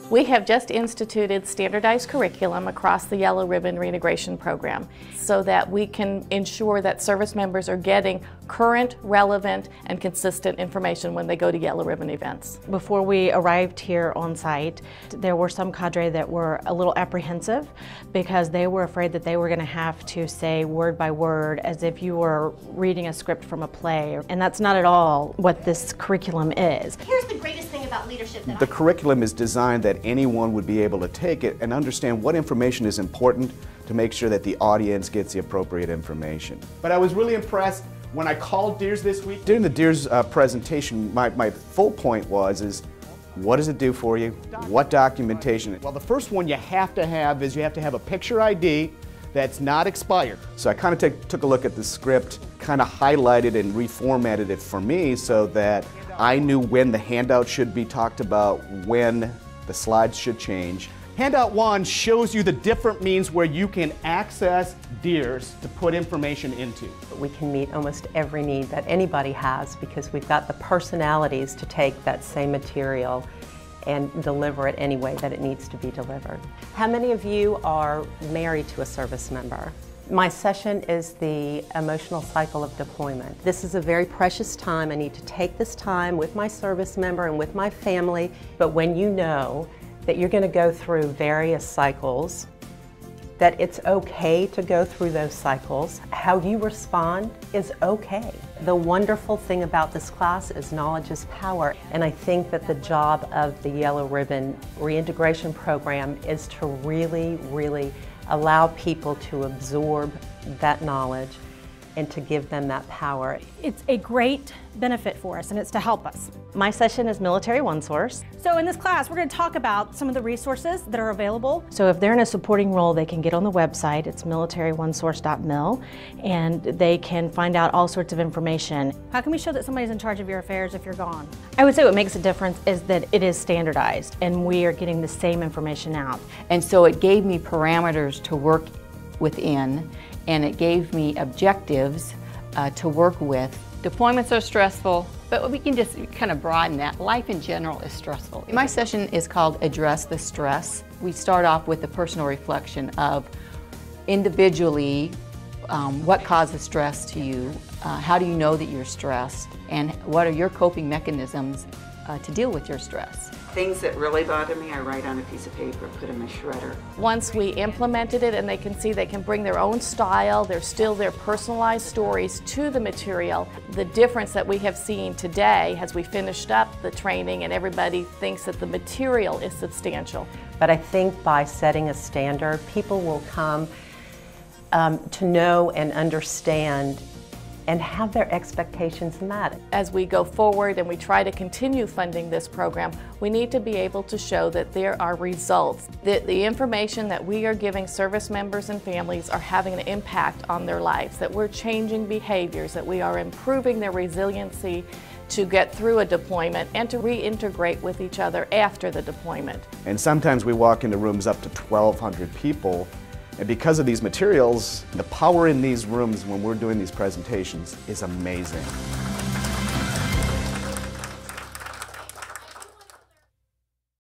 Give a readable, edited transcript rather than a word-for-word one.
We have just instituted standardized curriculum across the Yellow Ribbon Reintegration Program so that we can ensure that service members are getting current, relevant, and consistent information when they go to Yellow Ribbon events. Before we arrived here on site, there were some cadre that were a little apprehensive because they were afraid that they were going to have to say word by word as if you were reading a script from a play, and that's not at all what this curriculum is. Here's the greatest thing about leadership that The curriculum is designed that anyone would be able to take it and understand what information is important to make sure that the audience gets the appropriate information. But I was really impressed when I called Deers this week. During the Deers presentation, my full point was what does it do for you? What documentation? Well, the first one you have to have is you have to have a picture ID that's not expired. So I kind of took a look at the script, kind of highlighted and reformatted it for me so that I knew when the handout should be talked about, when the slides should change. Handout 1 shows you the different means where you can access Deers to put information into. We can meet almost every need that anybody has because we've got the personalities to take that same material and deliver it any way that it needs to be delivered. How many of you are married to a service member? My session is the emotional cycle of deployment. This is a very precious time. I need to take this time with my service member and with my family. But when you know that you're going to go through various cycles, that it's okay to go through those cycles, how you respond is okay. The wonderful thing about this class is knowledge is power, and I think that the job of the Yellow Ribbon Reintegration Program is to really allow people to absorb that knowledge and to give them that power. It's a great benefit for us, and it's to help us. My session is Military OneSource. So in this class, we're going to talk about some of the resources that are available. So if they're in a supporting role, they can get on the website. It's militaryonesource.mil, and they can find out all sorts of information. How can we show that somebody's in charge of your affairs if you're gone? I would say what makes a difference is that it is standardized, and we are getting the same information out. And so it gave me parameters to work within, and it gave me objectives to work with. Deployments are stressful, but we can just kind of broaden that. Life in general is stressful. My session is called Address the Stress. We start off with a personal reflection of individually what causes stress to you, how do you know that you're stressed, and what are your coping mechanisms to deal with your stress. Things that really bother me, I write on a piece of paper, put in my shredder. Once we implemented it and they can see they can bring their own style, their personalized stories to the material, the difference that we have seen today as we finished up the training and everybody thinks that the material is substantial. But I think by setting a standard, people will come to know and understand and have their expectations met. As we go forward and we try to continue funding this program, we need to be able to show that there are results, that the information that we are giving service members and families are having an impact on their lives, that we're changing behaviors, that we are improving their resiliency to get through a deployment and to reintegrate with each other after the deployment. And sometimes we walk into rooms up to 1,200 people. And because of these materials, the power in these rooms when we're doing these presentations is amazing.